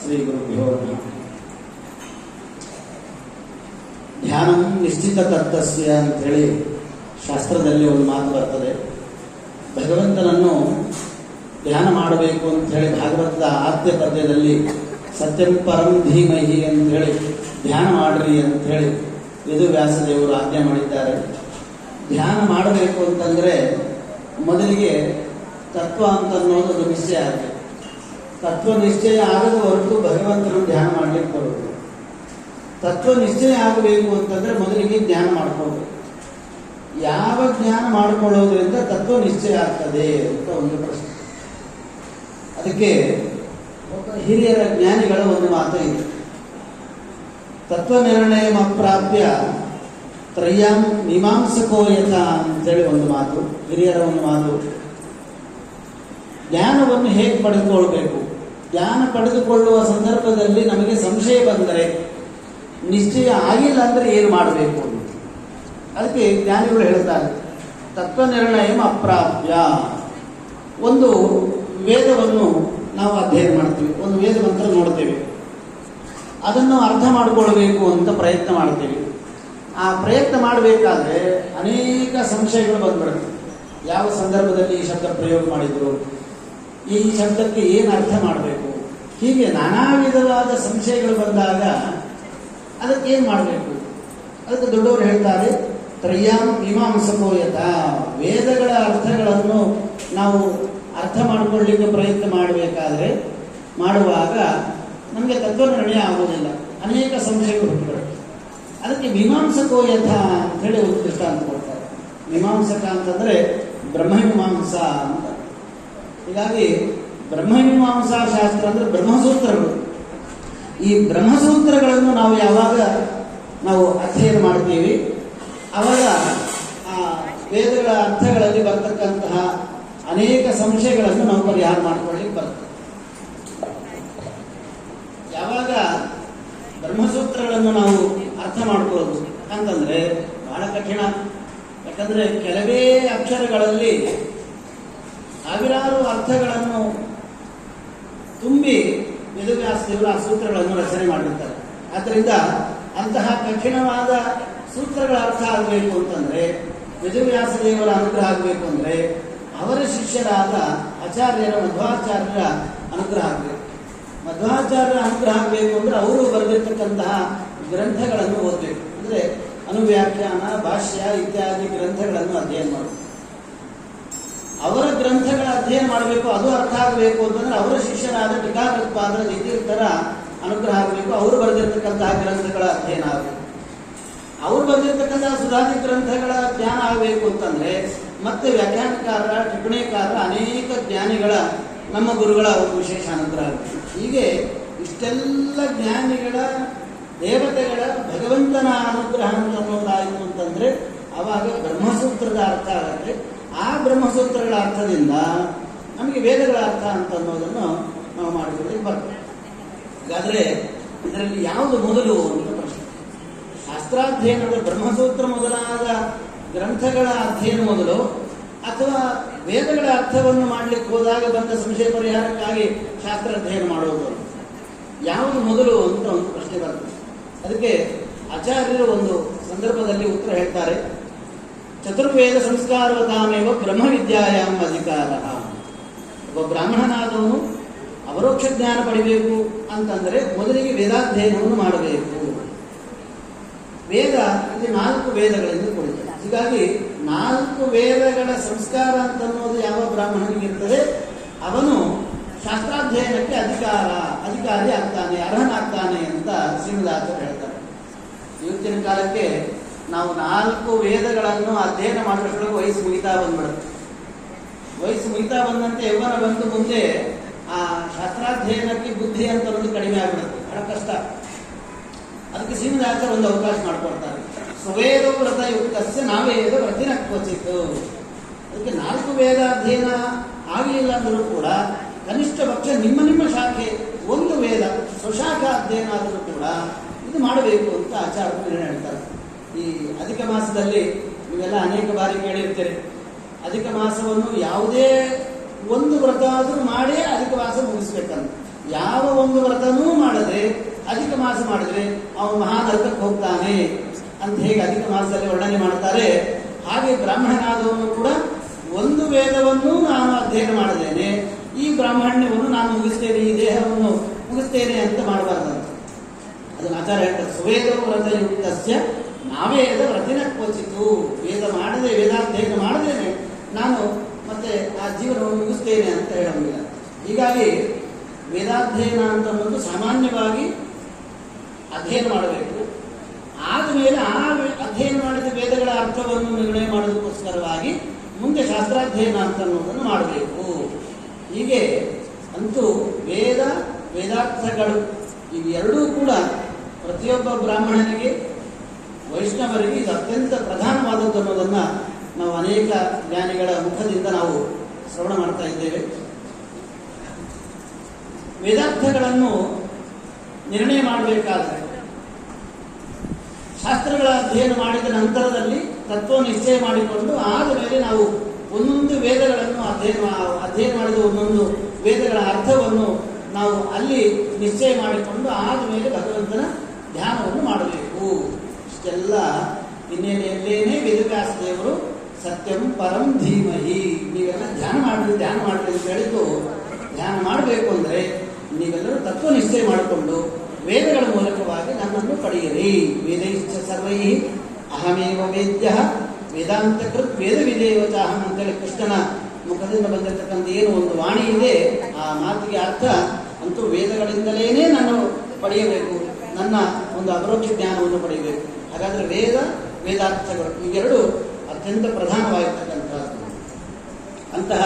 ಶ್ರೀ ಗುರುಭ್ಯೋ ನಮಃ. ಧ್ಯಾನಂ ನಿಶ್ಚಿತ ತತ್ವಸ್ಯ ಅಂತೇಳಿ ಶಾಸ್ತ್ರದಲ್ಲಿ ಒಂದು ಮಾತು ಬರ್ತದೆ. ಭಗವಂತನನ್ನು ಧ್ಯಾನ ಮಾಡಬೇಕು ಅಂಥೇಳಿ ಭಾಗವತದ ಆದ್ಯ ಪದ್ಯದಲ್ಲಿ ಸತ್ಯಂ ಪರಂ ಧೀಮಹಿ ಅಂಥೇಳಿ ಧ್ಯಾನ ಮಾಡ್ರಿ ಅಂಥೇಳಿ ವೇದವ್ಯಾಸದೇವರು ಆಜ್ಞೆ ಮಾಡಿದ್ದಾರೆ. ಧ್ಯಾನ ಮಾಡಬೇಕು ಅಂತಂದರೆ ಮೊದಲಿಗೆ ತತ್ವ ಅಂತ ಅನ್ನೋದು ಒಂದು ನಿಶ್ಚಯ ಆಗಬೇಕು. ತತ್ವ ನಿಶ್ಚಯ ಆಗದ ಹೊರತು ಭಗವಂತನನ್ನು ಧ್ಯಾನ ಮಾಡಲಿಕ್ಕೆ ಬರೋದು. ತತ್ವ ನಿಶ್ಚಯ ಆಗಬೇಕು ಅಂತಂದ್ರೆ ಮೊದಲಿಗೆ ಜ್ಞಾನ ಮಾಡ್ಕೊಳ್ಬೇಕು. ಯಾವ ಜ್ಞಾನ ಮಾಡಿಕೊಳ್ಳೋದ್ರಿಂದ ತತ್ವ ನಿಶ್ಚಯ ಆಗ್ತದೆ ಅಂತ ಒಂದು ಪ್ರಶ್ನೆ. ಅದಕ್ಕೆ ಒಬ್ಬ ಹಿರಿಯರ ಜ್ಞಾನಿಗಳ ಒಂದು ಮಾತು ಇದೆ. ತತ್ವ ನಿರ್ಣಯ ಅಪ್ರಾಪ್ಯ ತ್ರಯ್ಯಾಂ ಮೀಮಾಂಸಕೋ ಯಥ ಅಂತೇಳಿ ಒಂದು ಮಾತು, ಹಿರಿಯರ ಒಂದು ಮಾತು. ಜ್ಞಾನವನ್ನು ಹೇಗೆ ಪಡೆದುಕೊಳ್ಬೇಕು? ಜ್ಞಾನ ಪಡೆದುಕೊಳ್ಳುವ ಸಂದರ್ಭದಲ್ಲಿ ನಮಗೆ ಸಂಶಯ ಬಂದರೆ, ನಿಶ್ಚಯ ಆಗಿಲ್ಲ ಅಂದರೆ ಏನು ಮಾಡಬೇಕು? ಅದಕ್ಕೆ ಜ್ಞಾನಿಗಳು ಹೇಳ್ತಾರೆ, ತತ್ವ ನಿರ್ಣಯ ಅಪ್ರಾಪ್ಯ. ಒಂದು ವೇದವನ್ನು ನಾವು ಅಧ್ಯಯನ ಮಾಡ್ತೀವಿ, ಒಂದು ವೇದ ಮಂತ್ರ ನೋಡ್ತೇವೆ, ಅದನ್ನು ಅರ್ಥ ಮಾಡಿಕೊಳ್ಬೇಕು ಅಂತ ಪ್ರಯತ್ನ ಮಾಡ್ತೇವೆ. ಆ ಪ್ರಯತ್ನ ಮಾಡಬೇಕಾದ್ರೆ ಅನೇಕ ಸಂಶಯಗಳು ಬಂದ್ಬಿಡುತ್ತೆ. ಯಾವ ಸಂದರ್ಭದಲ್ಲಿ ಈ ಶಬ್ದ ಪ್ರಯೋಗ ಮಾಡಿದ್ರು, ಈ ಶಬ್ದಕ್ಕೆ ಏನು ಅರ್ಥ ಮಾಡಬೇಕು, ಹೀಗೆ ನಾನಾ ವಿಧವಾದ ಸಂಶಯಗಳು ಬಂದಾಗ ಅದಕ್ಕೆ ಏನು ಮಾಡಬೇಕು? ಅದಕ್ಕೆ ದೊಡ್ಡವರು ಹೇಳ್ತಾರೆ, ತ್ರಯ್ಯಾಂ ಮೀಮಾಂಸಕೋ ಯಥ. ವೇದಗಳ ಅರ್ಥಗಳನ್ನು ನಾವು ಅರ್ಥ ಮಾಡಿಕೊಳ್ಳಲಿಕ್ಕೆ ಪ್ರಯತ್ನ ಮಾಡಬೇಕಾದ್ರೆ ಮಾಡುವಾಗ ನಮಗೆ ತತ್ವ ನಿರ್ಣಯ ಆಗುವುದಿಲ್ಲ, ಅನೇಕ ಸಂಶಯಗಳು ಹುಟ್ಟುಬರುತ್ತೆ. ಅದಕ್ಕೆ ಮೀಮಾಂಸಕೋ ಯಥ ಅಂತೇಳಿ ಒಂದು ದೃಷ್ಟಾಂತ ಕೊಡ್ತಾರೆ. ಮೀಮಾಂಸಕ ಅಂತಂದ್ರೆ ಬ್ರಹ್ಮಮೀಮಾಂಸ ಅಂತ. ಹೀಗಾಗಿ ಬ್ರಹ್ಮಮೀಮಾಂಸಾ ಶಾಸ್ತ್ರ ಅಂದ್ರೆ ಬ್ರಹ್ಮಸೂತ್ರಗಳು. ಈ ಬ್ರಹ್ಮಸೂತ್ರಗಳನ್ನು ನಾವು ಯಾವಾಗ ನಾವು ಅಧ್ಯಯನ ಮಾಡ್ತೀವಿ ಆವಾಗ ಆ ವೇದಗಳ ಅರ್ಥಗಳಲ್ಲಿ ಬರ್ತಕ್ಕಂತಹ ಅನೇಕ ಸಂಶಯಗಳನ್ನು ನಾವು ಪರಿಹಾರ ಮಾಡ್ಕೊಳ್ಳಿಕ್ಕೆ ಬರ್ತದೆ. ಯಾವಾಗ ಬ್ರಹ್ಮಸೂತ್ರಗಳನ್ನು ನಾವು ಅರ್ಥ ಮಾಡ್ಕೊಳ್ಳೋದು ಅಂತಂದ್ರೆ ಬಹಳ ಕಠಿಣ. ಯಾಕಂದ್ರೆ ಕೆಲವೇ ಅಕ್ಷರಗಳಲ್ಲಿ ಸಾವಿರಾರು ಅರ್ಥಗಳನ್ನು ತುಂಬಿ ವೇದವ್ಯಾಸದೇವರು ಆ ಸೂತ್ರಗಳನ್ನು ರಚನೆ ಮಾಡಿರ್ತಾರೆ. ಆದ್ದರಿಂದ ಅಂತಹ ಕಠಿಣವಾದ ಸೂತ್ರಗಳ ಅರ್ಥ ಆಗಬೇಕು ಅಂತಂದ್ರೆ, ವೇದವ್ಯಾಸದೇವರ ಅನುಗ್ರಹ ಆಗಬೇಕು ಅಂದ್ರೆ ಅವರ ಶಿಷ್ಯರಾದ ಆಚಾರ್ಯರ ಮಧ್ವಾಚಾರ್ಯರ ಅನುಗ್ರಹ ಆಗಬೇಕು. ಮಧ್ವಾಚಾರ್ಯರ ಅನುಗ್ರಹ ಆಗಬೇಕು ಅಂದ್ರೆ ಅವರು ಬರೆದಿರ್ತಕ್ಕಂತಹ ಗ್ರಂಥಗಳನ್ನು ಓದಬೇಕು. ಅಂದ್ರೆ ಅನುವ್ಯಾಖ್ಯಾನ, ಭಾಷ್ಯ ಇತ್ಯಾದಿ ಗ್ರಂಥಗಳನ್ನು ಅಧ್ಯಯನ ಮಾಡಬೇಕು. ಅವರ ಗ್ರಂಥಗಳ ಅಧ್ಯಯನ ಮಾಡಬೇಕು. ಅದು ಅರ್ಥ ಆಗಬೇಕು ಅಂತಂದ್ರೆ ಅವರ ಶಿಷ್ಯರಾದ ಟೀಕಾಕೃತ್ಪಾದರ ತೀರ್ಥರ ಅನುಗ್ರಹ ಆಗಬೇಕು. ಅವರು ಬರೆದಿರ್ತಕ್ಕಂತಹ ಗ್ರಂಥಗಳ ಅಧ್ಯಯನ ಆಗಬೇಕು. ಅವರು ಬರೆದಿರ್ತಕ್ಕಂತಹ ಸುಧಾದಿ ಗ್ರಂಥಗಳ ಜ್ಞಾನ ಆಗಬೇಕು ಅಂತಂದ್ರೆ ಮತ್ತೆ ವ್ಯಾಖ್ಯಾನಕಾರರ, ಟಿಪ್ಪಣಿಕಾರರ ಅನೇಕ ಜ್ಞಾನಿಗಳ, ನಮ್ಮ ಗುರುಗಳ ಒಂದು ವಿಶೇಷ ಅನುಗ್ರಹ ಆಗಬೇಕು. ಹೀಗೆ ಇಷ್ಟೆಲ್ಲ ಜ್ಞಾನಿಗಳ, ದೇವತೆಗಳ, ಭಗವಂತನ ಅನುಗ್ರಹ ಅಂತ ಅನ್ನೋದಾಯಿತು ಅಂತಂದ್ರೆ ಆವಾಗ ಬ್ರಹ್ಮಸೂತ್ರದ ಅರ್ಥ ಆಗುತ್ತೆ. ಆ ಬ್ರಹ್ಮಸೂತ್ರಗಳ ಅರ್ಥದಿಂದ ನಮಗೆ ವೇದಗಳ ಅರ್ಥ ಅಂತ ಅನ್ನೋದನ್ನು ನಾವು ಮಾಡಿಕೊಳ್ಳಿ ಬರ್ತದೆ. ಹಾಗಾದ್ರೆ ಇದರಲ್ಲಿ ಯಾವುದು ಮೊದಲು ಅಂತ ಪ್ರಶ್ನೆ. ಶಾಸ್ತ್ರಾಧ್ಯಯನದ ಬ್ರಹ್ಮಸೂತ್ರ ಮೊದಲಾದ ಗ್ರಂಥಗಳ ಅಧ್ಯಯನ ಮೊದಲು, ಅಥವಾ ವೇದಗಳ ಅರ್ಥವನ್ನು ಮಾಡಲಿಕ್ಕೆ ಹೋದಾಗ ಬಂದ ಸಂಶಯ ಪರಿಹಾರಕ್ಕಾಗಿ ಶಾಸ್ತ್ರ ಅಧ್ಯಯನ ಮಾಡುವುದು, ಯಾವುದು ಮೊದಲು ಅಂತ ಒಂದು ಪ್ರಶ್ನೆ ಬರ್ತದೆ. ಅದಕ್ಕೆ ಆಚಾರ್ಯರು ಒಂದು ಸಂದರ್ಭದಲ್ಲಿ ಉತ್ತರ ಹೇಳ್ತಾರೆ, ಚತುರ್ವೇದ ಸಂಸ್ಕಾರವತಾಮೇವ ಬ್ರಹ್ಮವಿದ್ಯಾಯಾಂ ಅಧಿಕಾರ. ಒಬ್ಬ ಬ್ರಾಹ್ಮಣನಾದವನು ಅಪರೋಕ್ಷ ಜ್ಞಾನ ಪಡಿಬೇಕು ಅಂತಂದರೆ ಮೊದಲಿಗೆ ವೇದಾಧ್ಯಯನವನ್ನು ಮಾಡಬೇಕು. ವೇದ ಇದು 4 ವೇದಗಳಿಂದ ಕೂಡಿದೆ. ಹೀಗಾಗಿ 4 ವೇದಗಳ ಸಂಸ್ಕಾರ ಅಂತ ಅನ್ನೋದು ಯಾವ ಬ್ರಾಹ್ಮಣನಿಗೆ ಇರ್ತದೆ, ಅವನು ಶಾಸ್ತ್ರಾಧ್ಯಯನಕ್ಕೆ ಅಧಿಕಾರಿ ಆಗ್ತಾನೆ, ಅರ್ಹನಾಗ್ತಾನೆ ಅಂತ ಶ್ರೀಮದಾಚಾರ್ಯರು ಹೇಳ್ತಾರೆ. ಇವತ್ತಿನ ಕಾಲಕ್ಕೆ ನಾವು 4 ವೇದಗಳನ್ನು ಅಧ್ಯಯನ ಮಾಡೋದ್ರೊಳಗೆ ವಯಸ್ಸು ಮುಗಿತಾ ಬಂದ್ಬಿಡುತ್ತೆ. ವಯಸ್ಸು ಮುಗಿತಾ ಬಂದಂತೆ ಯೌವನ ಬಂದು ಮುಂದೆ ಆ ಶಾಸ್ತ್ರಾಧ್ಯಯನಕ್ಕೆ ಬುದ್ಧಿ ಅಂತ ಒಂದು ಕಡಿಮೆ ಆಗ್ಬಿಡುತ್ತೆ. ಬಹಳ ಕಷ್ಟ. ಅದಕ್ಕೆ ಶ್ರೀಮದಾಚಾರ್ಯರು ಒಂದು ಅವಕಾಶ ಮಾಡಿಕೊಡ್ತಾರೆ. ಸ್ವವೇದ ವ್ರತ ಯುಕ್ತಸ್ಯ ನಾವೇದ ವ್ರತಿನ ಕ್ವಚಿತ್. ಅದಕ್ಕೆ 4 ವೇದ ಅಧ್ಯಯನ ಆಗಲಿಲ್ಲ ಅಂದರೂ ಕೂಡ ಕನಿಷ್ಠ ಪಕ್ಷ ನಿಮ್ಮ ಶಾಖೆ ಒಂದು ವೇದ ಸ್ವಶಾಖಾ ಅಧ್ಯಯನ ಆದರೂ ಕೂಡ ಇದು ಮಾಡಬೇಕು ಅಂತ ಆಚಾರ್ಯರು ಹೇಳ್ತಾರೆ. ಈ ಅಧಿಕ ಮಾಸದಲ್ಲಿ ನೀವೆಲ್ಲ ಅನೇಕ ಬಾರಿ ಕೇಳಿರ್ತೀರಿ, ಅಧಿಕ ಮಾಸವನ್ನು ಯಾವುದೇ ಒಂದು ವ್ರತ ಆದರೂ ಮಾಡಿ ಅಧಿಕ ಮಾಸ ಮುಗಿಸ್ಬೇಕಂತ. ಯಾವ ಒಂದು ವ್ರತನೂ ಮಾಡದೆ ಅಧಿಕ ಮಾಸ ಮಾಡಿದ್ರೆ ಅವನು ಮಹಾನರಕಕ್ಕೆ ಹೋಗ್ತಾನೆ ಅಂತ ಹೇಗೆ ಅಧಿಕ ಮಾಸದಲ್ಲಿ ವರ್ಣನೆ ಮಾಡ್ತಾರೆ, ಹಾಗೆ ಬ್ರಾಹ್ಮಣನಾದವನು ಕೂಡ ಒಂದು ವೇದವನ್ನು ನಾನು ಅಧ್ಯಯನ ಮಾಡದೇನೆ ಈ ಬ್ರಾಹ್ಮಣ್ಯವನ್ನು ನಾನು ಮುಗಿಸ್ತೇನೆ, ಈ ದೇಹವನ್ನು ಮುಗಿಸ್ತೇನೆ ಅಂತ ಮಾಡಬಾರ್ದಂತ. ಅದನ್ನು ಆಚಾರ್ಯ ಹೇಳ್ತಾರೆ, ಸುವೇದ ವ್ರತಯುಕ್ತಸ್ಯ ನಾವೇದ ವ್ರತಿನ ಕ್ವಚಿತು. ವೇದ ಮಾಡದೆ, ವೇದಾಧ್ಯಯನ ಮಾಡದೇನೆ ನಾನು ಮತ್ತೆ ಆ ಜೀವನವನ್ನು ಮುಗಿಸ್ತೇನೆ ಅಂತ ಹೇಳೋಂಗಿಲ್ಲ. ಹೀಗಾಗಿ ವೇದಾಧ್ಯಯನ ಅಂತ ಅನ್ನೋದು ಸಾಮಾನ್ಯವಾಗಿ ಅಧ್ಯಯನ ಮಾಡಬೇಕು. ಆದಮೇಲೆ ಆ ಅಧ್ಯಯನ ಮಾಡಿದ ವೇದಗಳ ಅರ್ಥವನ್ನು ನಿರ್ಣಯ ಮಾಡೋದಕ್ಕೋಸ್ಕರವಾಗಿ ಮುಂದೆ ಶಾಸ್ತ್ರಾಧ್ಯಯನ ಅಂತ ಅನ್ನೋದನ್ನು ಮಾಡಬೇಕು. ಹೀಗೆ ಅಂತೂ ವೇದ, ವೇದಾರ್ಥಗಳು ಇವೆರಡೂ ಕೂಡ ಪ್ರತಿಯೊಬ್ಬ ಬ್ರಾಹ್ಮಣನಿಗೆ, ವೈಷ್ಣವರಿಗೆ ಇದು ಅತ್ಯಂತ ಪ್ರಧಾನವಾದದ್ದು ಅನ್ನೋದನ್ನು ನಾವು ಅನೇಕ ಜ್ಞಾನಿಗಳ ಮುಖದಿಂದ ನಾವು ಶ್ರವಣ ಮಾಡ್ತಾ ಇದ್ದೇವೆ. ವೇದಾರ್ಥಗಳನ್ನು ನಿರ್ಣಯ ಮಾಡಬೇಕಾದರೆ ಶಾಸ್ತ್ರಗಳ ಅಧ್ಯಯನ ಮಾಡಿದ ನಂತರದಲ್ಲಿ ತತ್ವ ನಿಶ್ಚಯ ಮಾಡಿಕೊಂಡು ಆದ ಮೇಲೆ ನಾವು ಒಂದೊಂದು ವೇದಗಳನ್ನು ಅಧ್ಯಯನ ಮಾಡಿದ ಒಂದೊಂದು ವೇದಗಳ ಅರ್ಥವನ್ನು ನಾವು ಅಲ್ಲಿ ನಿಶ್ಚಯ ಮಾಡಿಕೊಂಡು ಆದ ಮೇಲೆ ಭಗವಂತನ ಧ್ಯಾನವನ್ನು ಮಾಡಬೇಕು. ಇಷ್ಟೆಲ್ಲ ಹಿನ್ನೆಲೆಯಲ್ಲೇನೆ ವೇದವ್ಯಾಸ ದೇವರು ಸತ್ಯಂ ಪರಂ ಧೀಮಹಿ, ನೀವೆಲ್ಲ ಧ್ಯಾನ ಮಾಡ್ರಿ ಅಂತ ಹೇಳಿದ್ದು. ಧ್ಯಾನ ಮಾಡಬೇಕು ಅಂದರೆ ನೀವೆಲ್ಲರೂ ತತ್ವ ನಿಶ್ಚಯ ಮಾಡಿಕೊಂಡು ವೇದಗಳ ಮೂಲಕವಾಗಿ ನನ್ನನ್ನು ಪಡೆಯಿರಿ. ವೇದೈಶ್ಚ ಸರ್ವೈ ಅಹಮೇವ ವೇದ್ಯ ವೇದಾಂತ ಕೃತ್ ವೇದ ವಿದೇವಚಾಹಂ ಅಂತೇಳಿ ಕೃಷ್ಣನ ಮುಖದಿಂದ ಬಂದಿರತಕ್ಕಂಥ ಏನು ಒಂದು ವಾಣಿ ಇದೆ, ಆ ಮಾತಿಗೆ ಅರ್ಥ ಅಂತೂ ವೇದಗಳಿಂದಲೇನೆ ನಾನು ಪಡೆಯಬೇಕು, ನನ್ನ ಒಂದು ಅಪರೋಕ್ಷ ಜ್ಞಾನವನ್ನು ಪಡೆಯಬೇಕು. ಹಾಗಾದರೆ ವೇದ, ವೇದಾರ್ಥಗಳು ಇವೆರಡು ಅತ್ಯಂತ ಪ್ರಧಾನವಾಗಿರ್ತಕ್ಕಂಥದ್ದು. ಅಂತಹ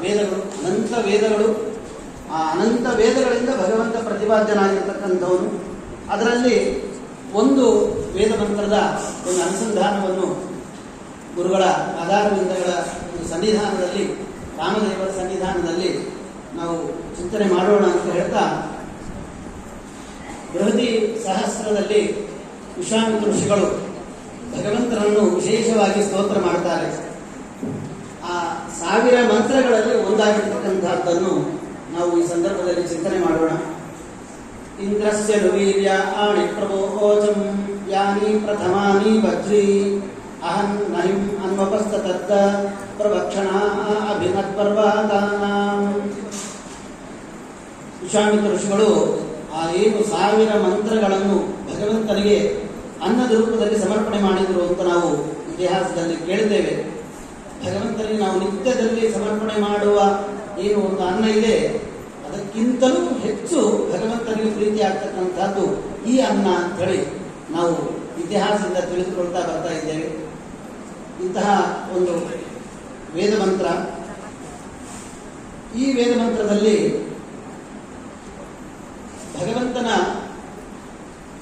ವೇದಗಳು, ಅನಂತ ವೇದಗಳು, ಆ ಅನಂತ ವೇದಗಳಿಂದ ಭಗವಂತ ಪ್ರತಿಪಾದ್ಯನಾಗಿರ್ತಕ್ಕಂಥವನು. ಅದರಲ್ಲಿ ಒಂದು ವೇದ ಮಂತ್ರದ ಒಂದು ಅನುಸಂಧಾನವನ್ನು ಗುರುಗಳ ಆಧಾರವಿಂದಗಳ ಒಂದು ಸನ್ನಿಧಾನದಲ್ಲಿ, ರಾಮದೇವರ ಸನ್ನಿಧಾನದಲ್ಲಿ ನಾವು ಚಿಂತನೆ ಮಾಡೋಣ ಅಂತ ಹೇಳ್ತಾ, ಬೃಹತಿ ಸಹಸ್ರದಲ್ಲಿ ವಿಶ್ವಾಮಿತ್ರ ಋಷಿಗಳು ಭಗವಂತನನ್ನು ವಿಶೇಷವಾಗಿ ಸ್ತೋತ್ರ ಮಾಡ್ತಾರೆ. ಆ 1000 ಮಂತ್ರಗಳಲ್ಲಿ ಒಂದಾಗಿರ್ತಕ್ಕಂಥದ್ದನ್ನು ನಾವು ಈ ಸಂದರ್ಭದಲ್ಲಿ ಚಿಂತನೆ ಮಾಡೋಣ. ಇಂದ್ರಸ್ಯ ವೀರ್ಯ ಆಣಿ ಪ್ರಭೋಚಂ ಯಾನಿ ಪ್ರಥಮಾನಿ ವಜ್ರೀ ಅಹಂ ನಹಿಂ ಅನ್ವಪಸ್ತತದ್ದ ಪ್ರವಕ್ಷಣ ಅಭಿನತ್ ಪರ್ವತಾನಾಂ. ವಿಶ್ವಾಮಿತ್ರ ಋಷಿಗಳು ಆ 1000 ಮಂತ್ರಗಳನ್ನು ಭಗವಂತನಿಗೆ ಅನ್ನದ ರೂಪದಲ್ಲಿ ಸಮರ್ಪಣೆ ಮಾಡಿದರು ಅಂತ ನಾವು ಇತಿಹಾಸದಲ್ಲಿ ಕೇಳಿದ್ದೇವೆ. ಭಗವಂತನಿಗೆ ನಾವು ನಿತ್ಯದಲ್ಲಿ ಸಮರ್ಪಣೆ ಮಾಡುವ ಏನು ಒಂದು ಅನ್ನ ಇದೆ, ಅದಕ್ಕಿಂತಲೂ ಹೆಚ್ಚು ಭಗವಂತನಿಗೆ ಪ್ರೀತಿ ಆಗ್ತಕ್ಕಂಥದ್ದು ಈ ಅನ್ನ ಅಂತ ಹೇಳಿ ನಾವು ಇತಿಹಾಸದಿಂದ ತಿಳಿದುಕೊಳ್ತಾ ಬರ್ತಾ ಇದ್ದೇವೆ. ಇಂತಹ ಒಂದು ವೇದ ಮಂತ್ರ, ಈ ವೇದ ಮಂತ್ರದಲ್ಲಿ ಭಗವಂತನ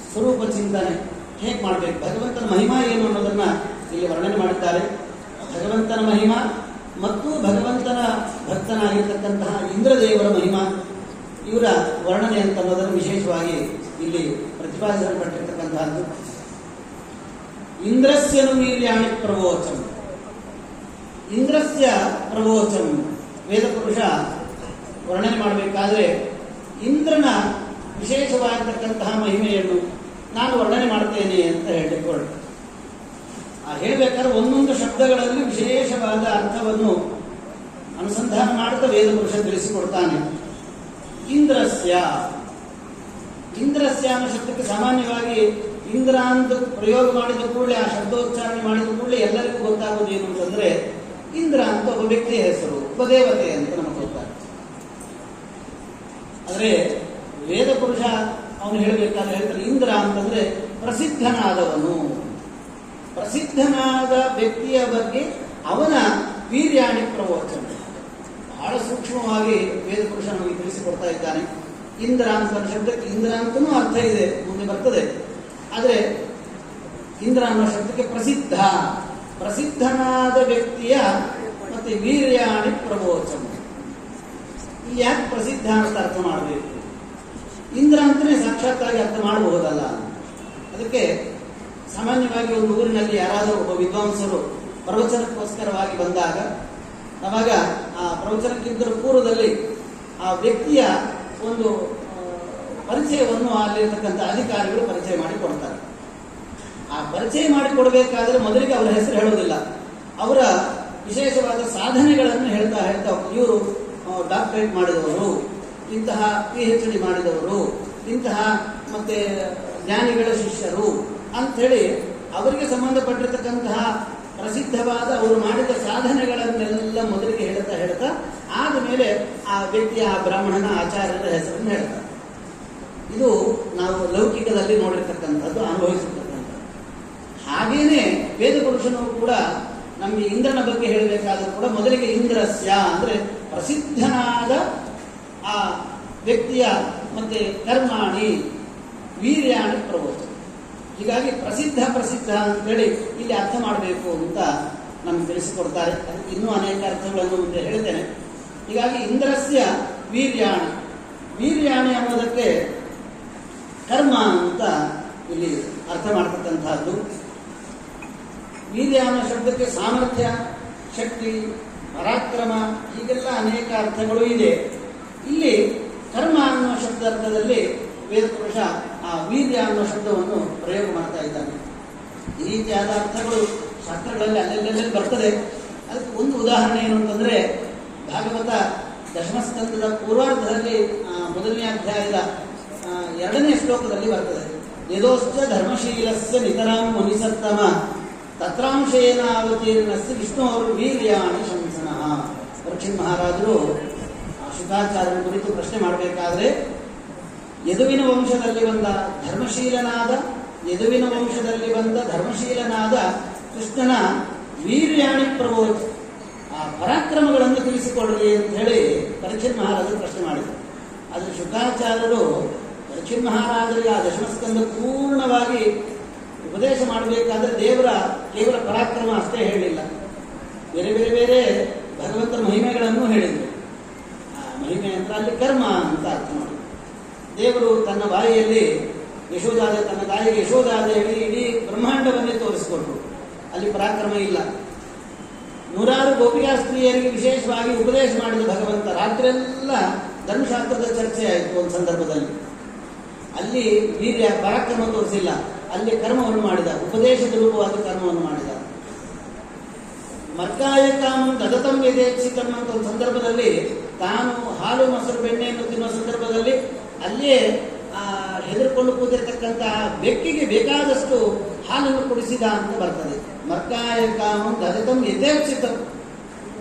ಸ್ವರೂಪ ಚಿಂತನೆ ಹೇಗೆ ಮಾಡಬೇಕು, ಭಗವಂತನ ಮಹಿಮಾ ಏನು ಅನ್ನೋದನ್ನ ಇಲ್ಲಿ ವರ್ಣನೆ ಮಾಡಿದ್ದಾರೆ. ಭಗವಂತನ ಮಹಿಮಾ ಮತ್ತು ಭಗವಂತನ ಭಕ್ತನಾಗಿರ್ತಕ್ಕಂತಹ ಇಂದ್ರದೇವರ ಮಹಿಮಾ, ಇವರ ವರ್ಣನೆ ಅಂತ ಅನ್ನೋದನ್ನು ವಿಶೇಷವಾಗಿ ಇಲ್ಲಿ ಪ್ರತಿಪಾದಿಸಲ್ಪಟ್ಟಿರ್ತಕ್ಕಂತಹದ್ದು. ಇಂದ್ರಸ್ಯನು ವೀರ್ಯಾಣಿ ಪ್ರವೋಚಂ, ಇಂದ್ರಸ್ಯ ಪ್ರವೋಚಂ ವೇದ ಪುರುಷ ವರ್ಣನೆ ಮಾಡಬೇಕಾದ್ರೆ ಇಂದ್ರನ ವಿಶೇಷವಾಗಿರ್ತಕ್ಕಂತಹ ಮಹಿಮೆಯನ್ನು ನಾನು ವರ್ಣನೆ ಮಾಡ್ತೇನೆ ಅಂತ ಹೇಳಿಕೊಳ್ಳ. ಹೇಳಬೇಕಾದ್ರೆ ಒಂದೊಂದು ಶಬ್ದಗಳಲ್ಲಿ ವಿಶೇಷವಾದ ಅರ್ಥವನ್ನು ಅನುಸಂಧಾನ ಮಾಡುತ್ತಾ ವೇದ ಪುರುಷ ತಿಳಿಸಿಕೊಡ್ತಾನೆ. ಇಂದ್ರಸ್ಯ, ಇಂದ್ರಸ್ಯ ಅನ್ನೋ ಶಬ್ದಕ್ಕೆ ಸಾಮಾನ್ಯವಾಗಿ ಇಂದ್ರ ಅಂತ ಪ್ರಯೋಗ ಮಾಡಿದ ಕೂಡಲೇ, ಆ ಶಬ್ದೋಚ್ಚಾರಣೆ ಮಾಡಿದ ಕೂಡಲೇ ಎಲ್ಲರಿಗೂ ಗೊತ್ತಾಗೋದು ಏನು ಅಂತಂದ್ರೆ ಇಂದ್ರ ಅಂತ ಒಬ್ಬ ವ್ಯಕ್ತಿಯ ಹೆಸರು, ಒಬ್ಬ ದೇವತೆ ಅಂತ ನಮಗೆ ಗೊತ್ತಾಗುತ್ತೆ. ಆದರೆ ವೇದ ಪುರುಷ ಅವನು ಹೇಳಬೇಕಾದ್ರೆ ಹೇಳ್ತಾರೆ ಇಂದ್ರ ಅಂತಂದ್ರೆ ಪ್ರಸಿದ್ಧನಾದವನು, ಪ್ರಸಿದ್ಧನಾದ ವ್ಯಕ್ತಿಯ ಬಗ್ಗೆ ಅವನ ವೀರ್ಯಾಣಿ ಪ್ರವಚನ ಬಹಳ ಸೂಕ್ಷ್ಮವಾಗಿ ವೇದ ಪುರುಷ ನಮಗೆ ತಿಳಿಸಿಕೊಡ್ತಾ ಇದ್ದಾನೆ. ಇಂದ್ರ ಅಂತ ಶಬ್ದಕ್ಕೆ ಇಂದ್ರ ಅಂತನೂ ಅರ್ಥ ಇದೆ, ಮುಂದೆ ಬರ್ತದೆ. ಆದರೆ ಇಂದ್ರ ಅನ್ನೋ ಶಬ್ದಕ್ಕೆ ಪ್ರಸಿದ್ಧ, ಪ್ರಸಿದ್ಧನಾದ ವ್ಯಕ್ತಿಯ ಮತ್ತೆ ವೀರ್ಯಾಣಿ ಪ್ರವಚನ. ಇಲ್ಲಿ ಯಾಕೆ ಪ್ರಸಿದ್ಧ ಅಂತ ಅರ್ಥ ಮಾಡಬೇಕು? ಇಂದ್ರ ಅಂತಲೇ ಸಾಕ್ಷಾತ್ತಾಗಿ ಅರ್ಥ ಮಾಡಬಹುದಲ್ಲ. ಅದಕ್ಕೆ ಸಾಮಾನ್ಯವಾಗಿ ಒಂದು ಊರಿನಲ್ಲಿ ಯಾರಾದರೂ ಒಬ್ಬ ವಿದ್ವಾಂಸರು ಪ್ರವಚನಕ್ಕೋಸ್ಕರವಾಗಿ ಬಂದಾಗ, ಅವಾಗ ಆ ಪ್ರವಚನಕ್ಕಿಂತ ಪೂರ್ವದಲ್ಲಿ ಆ ವ್ಯಕ್ತಿಯ ಒಂದು ಪರಿಚಯವನ್ನು ಅಲ್ಲಿರ್ತಕ್ಕಂಥ ಅಧಿಕಾರಿಗಳು ಪರಿಚಯ ಮಾಡಿಕೊಡ್ತಾರೆ. ಆ ಪರಿಚಯ ಮಾಡಿಕೊಡ್ಬೇಕಾದ್ರೆ ಮೊದಲಿಗೆ ಅವರ ಹೆಸರು ಹೇಳೋದಿಲ್ಲ, ಅವರ ವಿಶೇಷವಾದ ಸಾಧನೆಗಳನ್ನು ಹೇಳ್ತಾ ಇವರು ಡಾಕ್ಟರೇಟ್ ಮಾಡಿದವರು, ಇಂತಹ PhD ಮಾಡಿದವರು, ಇಂತಹ ಮತ್ತೆ ಜ್ಞಾನಿಗಳ ಶಿಷ್ಯರು ಅಂಥೇಳಿ ಅವರಿಗೆ ಸಂಬಂಧಪಟ್ಟಿರ್ತಕ್ಕಂತಹ ಪ್ರಸಿದ್ಧವಾದ ಅವರು ಮಾಡಿದ ಸಾಧನೆಗಳನ್ನೆಲ್ಲ ಮೊದಲಿಗೆ ಹೇಳ್ತಾ ಆದ ಮೇಲೆ ಆ ವ್ಯಕ್ತಿಯ ಆ ಬ್ರಾಹ್ಮಣನ ಆಚಾರ್ಯರ ಹೆಸರನ್ನು ಹೇಳ್ತಾರೆ. ಇದು ನಾವು ಲೌಕಿಕದಲ್ಲಿ ನೋಡಿರ್ತಕ್ಕಂಥದ್ದು, ಅನುಭವಿಸಿರ್ತಕ್ಕಂಥದ್ದು. ಹಾಗೇನೆ ವೇದಪುರುಷನು ಕೂಡ ನಮಗೆ ಇಂದ್ರನ ಬಗ್ಗೆ ಹೇಳಬೇಕಾದ್ರೂ ಕೂಡ ಮೊದಲಿಗೆ ಇಂದ್ರಸ್ಯ ಅಂದ್ರೆ ಪ್ರಸಿದ್ಧನಾದ ಆ ವ್ಯಕ್ತಿಯ ಮತ್ತೆ ಕರ್ಮಾಣಿ ವೀರ್ಯಾಣಿ ಪ್ರಬೋಧ. ಹೀಗಾಗಿ ಪ್ರಸಿದ್ಧ ಅಂತೇಳಿ ಇಲ್ಲಿ ಅರ್ಥ ಮಾಡಬೇಕು ಅಂತ ನಮ್ಗೆ ತಿಳಿಸಿಕೊಡ್ತಾರೆ. ಅದಕ್ಕೆ ಇನ್ನೂ ಅನೇಕ ಅರ್ಥಗಳನ್ನು ಮುಂದೆ ಹೇಳ್ತೇನೆ. ಹೀಗಾಗಿ ಇಂದ್ರಸ್ಯ ವೀರ್ಯಾಣಿ ಅನ್ನೋದಕ್ಕೆ ಕರ್ಮ ಅಂತ ಇಲ್ಲಿ ಅರ್ಥ ಮಾಡ್ತಕ್ಕಂಥದ್ದು. ವೀರ್ಯ ಅನ್ನೋ ಶಬ್ದಕ್ಕೆ ಸಾಮರ್ಥ್ಯ, ಶಕ್ತಿ, ಪರಾಕ್ರಮ ಹೀಗೆಲ್ಲ ಅನೇಕ ಅರ್ಥಗಳು ಇದೆ. ಇಲ್ಲಿ ಕರ್ಮ ಅನ್ನುವ ಶಬ್ದಾರ್ಥದಲ್ಲಿ ವೇದಪುರುಷ ಆ ವೀರ್ಯ ಅನ್ನುವ ಶಬ್ದವನ್ನು ಪ್ರಯೋಗ ಮಾಡ್ತಾ ಇದ್ದಾನೆ. ಈ ರೀತಿಯಾದ ಅರ್ಥಗಳು ಶಾಸ್ತ್ರಗಳಲ್ಲಿ ಅಲ್ಲೆಲ್ಲೆಲ್ಲಿ ಬರ್ತದೆ. ಅದಕ್ಕೆ ಒಂದು ಉದಾಹರಣೆ ಏನು ಅಂತಂದ್ರೆ, ಭಾಗವತ ದಶಮಸ್ಕಂದದ ಪೂರ್ವಾರ್ಧದಲ್ಲಿ ಮೊದಲನೇ ಅಧ್ಯಾಯದ 2ನೇ ಶ್ಲೋಕದಲ್ಲಿ ಬರ್ತದೆ. ಯದೋಶ್ಚ ಧರ್ಮಶೀಲಸ್ಯ ನಿತರಾಂ ಮುನಿಸತ್ತಮ ತತ್ರಾಂಶೇನ ಅವತೀರ್ಣಸ್ಯ ವಿಷ್ಣುವರು ವೀರ್ಯಾಣಿ ಶಂಸನಃ. ಪರೀಕ್ಷಿತ್ ಮಹಾರಾಜರು ಶುಕಾಚಾರ್ಯನ ಕುರಿತು ಪ್ರಶ್ನೆ ಮಾಡಬೇಕಾದ್ರೆ, ಯದುವಿನ ವಂಶದಲ್ಲಿ ಬಂದ ಧರ್ಮಶೀಲನಾದ ಕೃಷ್ಣನ ವೀರ್ಯಾಣಿ ಪ್ರಬೋಧ, ಆ ಪರಾಕ್ರಮಗಳನ್ನು ತಿಳಿಸಿಕೊಡ್ರಿ ಅಂತ ಹೇಳಿ ಪರೀಕ್ಷಿತ್ ಮಹಾರಾಜರು ಪ್ರಶ್ನೆ ಮಾಡಿದರು. ಆದರೆ ಶುಕಾಚಾರ್ಯರು ಪರೀಕ್ಷಿತ್ ಮಹಾರಾಜರಿಗೆ ಆ ದಶಮಸ್ಕಂದ ಪೂರ್ಣವಾಗಿ ಉಪದೇಶ ಮಾಡಬೇಕಾದ್ರೆ ದೇವರ ಕೇವಲ ಪರಾಕ್ರಮ ಅಷ್ಟೇ ಹೇಳಲಿಲ್ಲ, ಬೇರೆ ಭಗವಂತನ ಮಹಿಮೆಗಳನ್ನು ಹೇಳಿದರು. ಆ ಮಹಿಮೆ ಅಂತ ಅಲ್ಲಿ ಕರ್ಮ ಅಂತ ಅರ್ಥ ಮಾಡಿ, ದೇವರು ತನ್ನ ಬಾಯಿಯಲ್ಲಿ ತನ್ನ ತಾಯಿಗೆ ಯಶೋದಾದೇವಿ ಇಡೀ ಬ್ರಹ್ಮಾಂಡವನ್ನೇ ತೋರಿಸಿಕೊಟ್ರು. ಅಲ್ಲಿ ಪರಾಕ್ರಮ ಇಲ್ಲ. 100 ಗೋಪಿಕಾ ಸ್ತ್ರೀಯರಿಗೆ ವಿಶೇಷವಾಗಿ ಉಪದೇಶ ಮಾಡಿದ ಭಗವಂತ. ರಾತ್ರಿಯೆಲ್ಲ ಧರ್ಮಶಾಸ್ತ್ರದ ಚರ್ಚೆ ಆಯಿತು ಒಂದು ಸಂದರ್ಭದಲ್ಲಿ. ಅಲ್ಲಿ ವೀರ್ಯ ಪರಾಕ್ರಮ ತೋರಿಸಿಲ್ಲ, ಅಲ್ಲಿ ಕರ್ಮವನ್ನು ಮಾಡಿದ, ಉಪದೇಶದ ರೂಪವಾದ ಕರ್ಮವನ್ನು ಮಾಡಿದ. ಮರ್ಕಾಯ ಕಾಮಂ ದದತಂ ಯಥೇಚ್ಛಿತಂ ಅಂತ ಒಂದು ಸಂದರ್ಭದಲ್ಲಿ ತಾನು ಹಾಲು ಮೊಸರು ಬೆಣ್ಣೆಯನ್ನು ತಿನ್ನುವ ಸಂದರ್ಭದಲ್ಲಿ ಅಲ್ಲಿಯೇ ಹೆದರ್ಕೊಂಡು ಕೂತಿರ್ತಕ್ಕಂತಹ ಬೆಕ್ಕಿಗೆ ಬೇಕಾದಷ್ಟು ಹಾಲನ್ನು ಕುಡಿಸಿದ ಅಂತ ಬರ್ತದೆ. ಮರ್ಕಾಯ ಕಾಮಂ ದದತಂ ಯಥೇಚ್ಛಿತಂ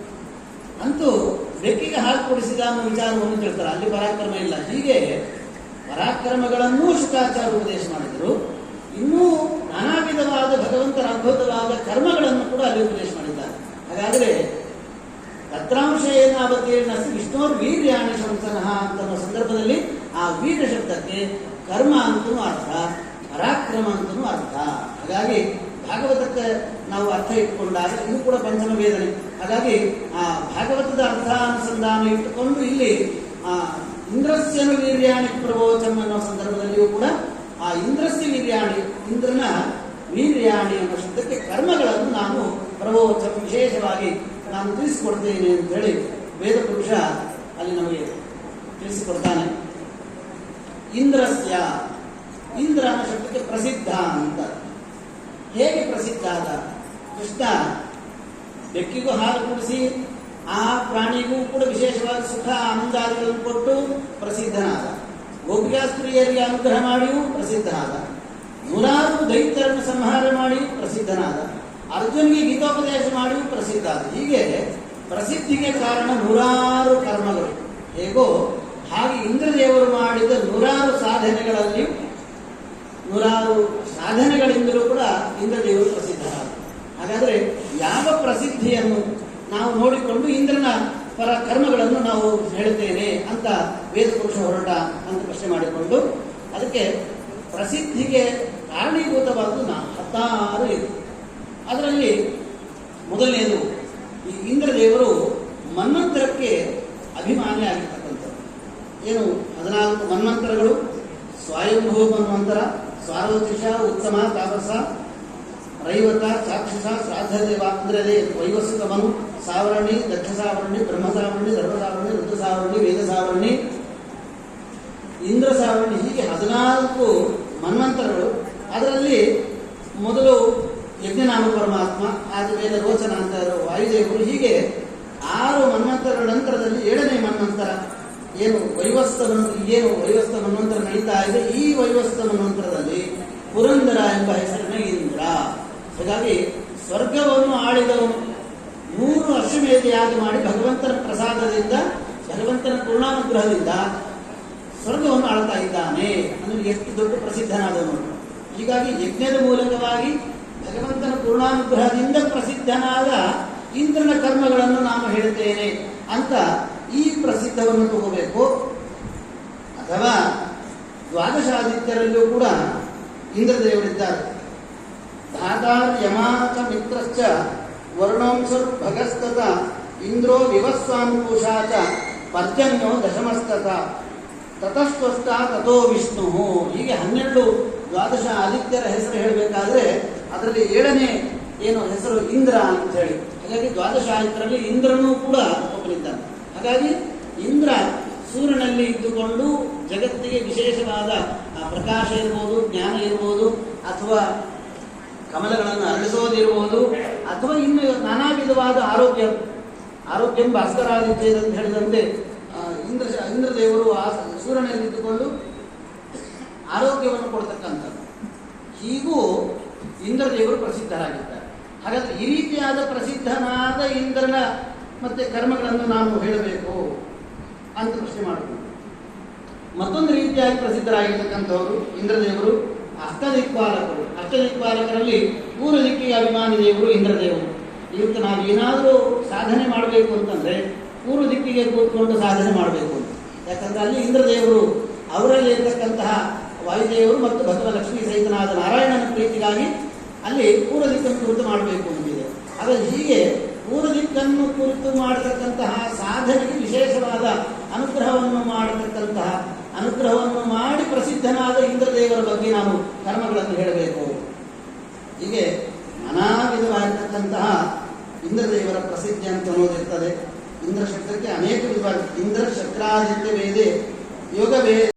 ಅಂತೂ ಬೆಕ್ಕಿಗೆ ಹಾಲು ಕುಡಿಸಿದ ಅನ್ನೋ ವಿಚಾರವನ್ನು ಕೇಳ್ತಾರೆ. ಅಲ್ಲಿ ಪರಾಕ್ರಮ ಇಲ್ಲ. ಹೀಗೆ ಪರಾಕ್ರಮಗಳನ್ನೂ ಶುಕಾಚಾರ್ಯ ಉಪದೇಶ ಮಾಡಿದರು. ಇನ್ನೂ ನಾನಾ ವಿಧವಾದ ಭಗವಂತನ ಅದ್ಭುತವಾದ ಕರ್ಮಗಳನ್ನು ಕೂಡ ಅಲ್ಲಿ ಉಪದೇಶ ಮಾಡಿದ್ದಾರೆ. ಹಾಗಾದರೆ ತತ್ರಾಂಶ ಏನಾವತೀರ್ಣಸ್ಯ ವಿಷ್ಣುರ್ ವೀರ್ಯಾಣಿ ಶಂಸನಃ ಅಂತ ಸಂದರ್ಭದಲ್ಲಿ ಆ ವೀರ್ಯ ಶಬ್ದಕ್ಕೆ ಕರ್ಮ ಅಂತೂ ಅರ್ಥ, ಪರಾಕ್ರಮ ಅಂತೂ ಅರ್ಥ. ಹಾಗಾಗಿ ಭಾಗವತಕ್ಕೆ ನಾವು ಅರ್ಥ ಇಟ್ಟುಕೊಂಡಾಗ ಇದು ಕೂಡ ಪಂಚಮ ವೇದನೆ. ಹಾಗಾಗಿ ಆ ಭಾಗವತದ ಅರ್ಥಾನುಸಂಧಾನ ಇಟ್ಟುಕೊಂಡು ಇಲ್ಲಿ ಇಂದ್ರಸ್ಯನು ವೀರ್ಯಾಣಿ ಪ್ರವೋಚಂ ಅನ್ನೋ ಸಂದರ್ಭದಲ್ಲಿಯೂ ಕೂಡ ಆ ಇಂದ್ರಸ್ಯ ವೀರ್ಯಾಣಿ, ಇಂದ್ರನ ವೀರ್ಯಾಣಿ ಅನ್ನೋ ಶಬ್ದಕ್ಕೆ ಕರ್ಮಗಳನ್ನು ನಾನು ಪ್ರವೋಚಂ ವಿಶೇಷವಾಗಿ ನಾನು ತಿಳಿಸಿಕೊಡ್ತೇನೆ ಅಂತ ಹೇಳಿ ವೇದಪುರುಷ ಅಲ್ಲಿ ನಮಗೆ ತಿಳಿಸಿಕೊಡ್ತಾನೆ. ಇಂದ್ರಸ್ಯ, ಇಂದ್ರ ಅನ್ನೋ ಶಬ್ದಕ್ಕೆ ಪ್ರಸಿದ್ಧ ಅಂತ. ಹೇಗೆ ಪ್ರಸಿದ್ಧ ಆದ? ಕೃಷ್ಣ ಬೆಕ್ಕಿಗೂ ಹಾಲು ಕುಡಿಸಿ ಆ ಪ್ರಾಣಿಗೂ ಕೂಡ ವಿಶೇಷವಾದ ಸುಖ ಆನಂದಾದಿಗಳನ್ನು ಕೊಟ್ಟು ಪ್ರಸಿದ್ಧನಾದ. ಗೋಪಿಕಾ ಸ್ತ್ರೀಯರಿಗೆ ಅನುಗ್ರಹ ಮಾಡಿಯೂ ಪ್ರಸಿದ್ಧನಾದ. 100 ದೈತ್ಯರನ್ನು ಸಂಹಾರ ಮಾಡಿಯೂ ಪ್ರಸಿದ್ಧನಾದ. ಅರ್ಜುನಿಗೆ ಗೀತೋಪದೇಶ ಮಾಡಿಯೂ ಪ್ರಸಿದ್ಧ ಆದ. ಹೀಗೆ ಪ್ರಸಿದ್ಧಿಗೆ ಕಾರಣ 100 ಕರ್ಮಗಳು. ಹೇಗೋ ಹಾಗೆ ಇಂದ್ರದೇವರು ಮಾಡಿದ 100 ಸಾಧನೆಗಳಲ್ಲಿ 100 ಸಾಧನೆಗಳಿಂದಲೂ ಕೂಡ ಇಂದ್ರದೇವರು ಪ್ರಸಿದ್ಧರಾದ. ಹಾಗಾದರೆ ಯಾವ ಪ್ರಸಿದ್ಧಿಯನ್ನು ನಾವು ನೋಡಿಕೊಂಡು ಇಂದ್ರನ ಪರ ಕರ್ಮಗಳನ್ನು ನಾವು ಹೇಳುತ್ತೇನೆ ಅಂತ ವೇದಪುರುಷ ಹೊರಟ ಅಂತ ಪ್ರಶ್ನೆ ಮಾಡಿಕೊಂಡು, ಅದಕ್ಕೆ ಪ್ರಸಿದ್ಧಿಗೆ ಕಾರಣೀಭೂತವಾದ್ದು 16 ಇದೆ. ಅದರಲ್ಲಿ ಮೊದಲನೇದು ಈ ಇಂದ್ರದೇವರು ಮನ್ವಂತರಕ್ಕೆ ಅಭಿಮಾನಿ ಆಗಿರ್ತಕ್ಕಂಥದ್ದು. ಏನು 14 ಮನ್ವಂತರಗಳು: ಸ್ವಯಂಭೂ ಮನ್ವಂತರ, ಸ್ವಾರೋಚಿಷ, ಉತ್ತಮ, ತಾಪಸ, ರೈವತ, ಚಾಕ್ಷುಷ, ಶ್ರಾದ್ದದೇವ ಅಂದ್ರೆ ವೈವಸ್ವತ ಮನು, ಸಾವರಣಿ, ದಕ್ಷ ಸಾವರಣಿ, ಬ್ರಹ್ಮ ಸಾವರಣಿ, ಧರ್ಮ ಸಾವರಣಿ, ಋತು ಸಾವರಣಿ, ವೇದ ಸಾವರಣಿ, ಇಂದ್ರ ಸಾವರ್ಣಿ, ಹೀಗೆ 14 ಮನ್ವಂತರಗಳು. ಅದರಲ್ಲಿ ಮೊದಲು ಯಜ್ಞನಾಮ ಪರಮಾತ್ಮ, ಆದಮೇಲೆ ರೋಚನ ಅಂತ ವಾಯುದೇವರು, ಹೀಗೆ 6 ಮನ್ವಂತರಗಳ ನಂತರದಲ್ಲಿ 7ನೇ ಮನ್ವಂತರ ಏನು ವೈವಸ್ತ ಮನ್ವಂತರ ನಡೀತಾ ಇದೆ. ಈ ವೈವಸ್ತ ಮನ್ವಂತರದಲ್ಲಿ ಪುರಂದರ ಎಂಬ ಹೆಸರಿನ ಇಂದ್ರ. ಹಾಗಾಗಿ ಸ್ವರ್ಗವನ್ನು ಆಳಿದವನು 3 ಅಶ್ವಮೇಧಯಾಗ ಮಾಡಿ ಭಗವಂತನ ಪ್ರಸಾದದಿಂದ, ಭಗವಂತನ ಪೂರ್ಣಾನುಗ್ರಹದಿಂದ ಸ್ವರ್ಗವನ್ನು ಆಳ್ತಾ ಇದ್ದಾನೆ ಅಂದರೆ ಎಷ್ಟು ದೊಡ್ಡ ಪ್ರಸಿದ್ಧನಾದವನು. ಹೀಗಾಗಿ ಯಜ್ಞದ ಮೂಲಕವಾಗಿ ಭಗವಂತನ ಪೂರ್ಣಾನುಗ್ರಹದಿಂದ ಪ್ರಸಿದ್ಧನಾದ ಇಂದ್ರನ ಕರ್ಮಗಳನ್ನು ನಾನು ಹೇಳ್ತೇನೆ ಅಂತ ಈ ಪ್ರಸಿದ್ಧವನ್ನು ತಗೋಬೇಕು. ಅಥವಾ ದ್ವಾದಶಾದಿತ್ಯರಲ್ಲೂ ಕೂಡ ಇಂದ್ರದೇವರಿದ್ದಾರೆ. ಧಾತಾರ್ ಯಮಾಕ ಮಿತ್ರಶ್ಚ ವರ್ಣೋಂಸರ್ ಭಗಸ್ತತ ಇಂದ್ರೋ ವಿವಸ್ವಾಂಕುಶಾಚ ಪರ್ಜನ್ಯೋ ದಶಮಸ್ತತ ತತಸ್ತ್ವಷ್ಟ ತಥೋ ವಿಷ್ಣು. ಹೀಗೆ 12 ದ್ವಾದಶ ಆದಿತ್ಯರ ಹೆಸರು ಹೇಳಬೇಕಾದ್ರೆ ಅದರಲ್ಲಿ 7ನೇ ಏನು ಹೆಸರು ಇಂದ್ರ ಅಂತ ಹೇಳಿ. ಹಾಗಾಗಿ ದ್ವಾದಶ ಆದಿತ್ಯರಲ್ಲಿ ಇಂದ್ರನೂ ಕೂಡ ಒಬ್ಬನಿದ್ದಾನೆ. ಹಾಗಾಗಿ ಇಂದ್ರ ಸೂರ್ಯನಲ್ಲಿ ಇದ್ದುಕೊಂಡು ಜಗತ್ತಿಗೆ ವಿಶೇಷವಾದ ಪ್ರಕಾಶ ಇರ್ಬೋದು, ಜ್ಞಾನ ಇರ್ಬೋದು, ಅಥವಾ ಕಮಲಗಳನ್ನು ಅರಳಿಸೋದಿರ್ಬೋದು, ಅಥವಾ ಇನ್ನು ನಾನಾ ವಿಧವಾದ ಆರೋಗ್ಯ ಭಾಸ್ಕರಾದಿತ್ಯ ಅಂತ ಹೇಳಿದಂತೆ ಇಂದ್ರದೇವರು ಸೂರ್ಯನಲ್ಲಿ ಇದ್ದುಕೊಂಡು ಆರೋಗ್ಯವನ್ನು ಕೊಡ್ತಕ್ಕಂಥದ್ದು. ಹೀಗೂ ಇಂದ್ರದೇವರು ಪ್ರಸಿದ್ಧರಾಗಿದ್ದಾರೆ. ಹಾಗಾದ್ರೆ ಈ ರೀತಿಯಾದ ಪ್ರಸಿದ್ಧನಾದ ಇಂದ್ರನ ಮತ್ತೆ ಕರ್ಮಗಳನ್ನು ನಾನು ಹೇಳಬೇಕು ಅಂತ ಪ್ರಶ್ನೆ ಮಾಡಬಹುದು. ಮತ್ತೊಂದು ರೀತಿಯಾಗಿ ಪ್ರಸಿದ್ಧರಾಗಿರ್ತಕ್ಕಂಥವರು ಇಂದ್ರದೇವರು ಅಷ್ಟದಿಕ್ಪಾಲಕರು. ಅಷ್ಟದಿಕ್ಪಾಲಕರಲ್ಲಿ ಪೂರ್ವ ದಿಕ್ಕಿಗೆ ಅಭಿಮಾನಿ ದೇವರು ಇಂದ್ರದೇವರು. ಇವತ್ತು ನಾವು ಏನಾದರೂ ಸಾಧನೆ ಮಾಡಬೇಕು ಅಂತಂದ್ರೆ ಪೂರ್ವ ದಿಕ್ಕಿಗೆ ಕೂತ್ಕೊಂಡು ಸಾಧನೆ ಮಾಡಬೇಕು ಅಂತ. ಯಾಕಂದ್ರೆ ಅಲ್ಲಿ ಇಂದ್ರದೇವರು, ಅವರಲ್ಲಿ ಇರತಕ್ಕಂತಹ ವಾಯುದೇವರು ಮತ್ತು ಭಗವ ಲಕ್ಷ್ಮೀ ಸಹಿತನಾದ ನಾರಾಯಣನ ಪ್ರೀತಿಗಾಗಿ ಅಲ್ಲಿ ಪೂರ್ವ ದಿಕ್ಕನ್ನು ಕುರಿತು ಮಾಡಬೇಕು ಅಂತಿದೆ. ಹಾಗಾಗಿ ಹೀಗೆ ಪೂರ್ವ ದಿಕ್ಕನ್ನು ಕುರಿತು ಮಾಡತಕ್ಕಂತಹ ಸಾಧನೆಗೆ ವಿಶೇಷವಾದ ಅನುಗ್ರಹವನ್ನು ಮಾಡತಕ್ಕಂತಹ, ಅನುಗ್ರಹವನ್ನು ಮಾಡಿ ಪ್ರಸಿದ್ಧನಾದ ಇಂದ್ರದೇವರ ಬಗ್ಗೆ ನಾವು ಕರ್ಮಗಳನ್ನು ಹೇಳಬೇಕು. ಹೀಗೆ ನಾನಾ ವಿಧವಾಗಿರ್ತಕ್ಕಂತಹ ಇಂದ್ರದೇವರ ಪ್ರಸಿದ್ಧಿ ಅಂತ ಅನ್ನೋದಿರ್ತದೆ. ಇಂದ್ರ ಶಬ್ದಕ್ಕೆ ಅನೇಕ ವಿಧವಾಗಿ ಇಂದ್ರ ಶಕ್ರಾದಿತ್ಯ ವೇದೆ ಯೋಗ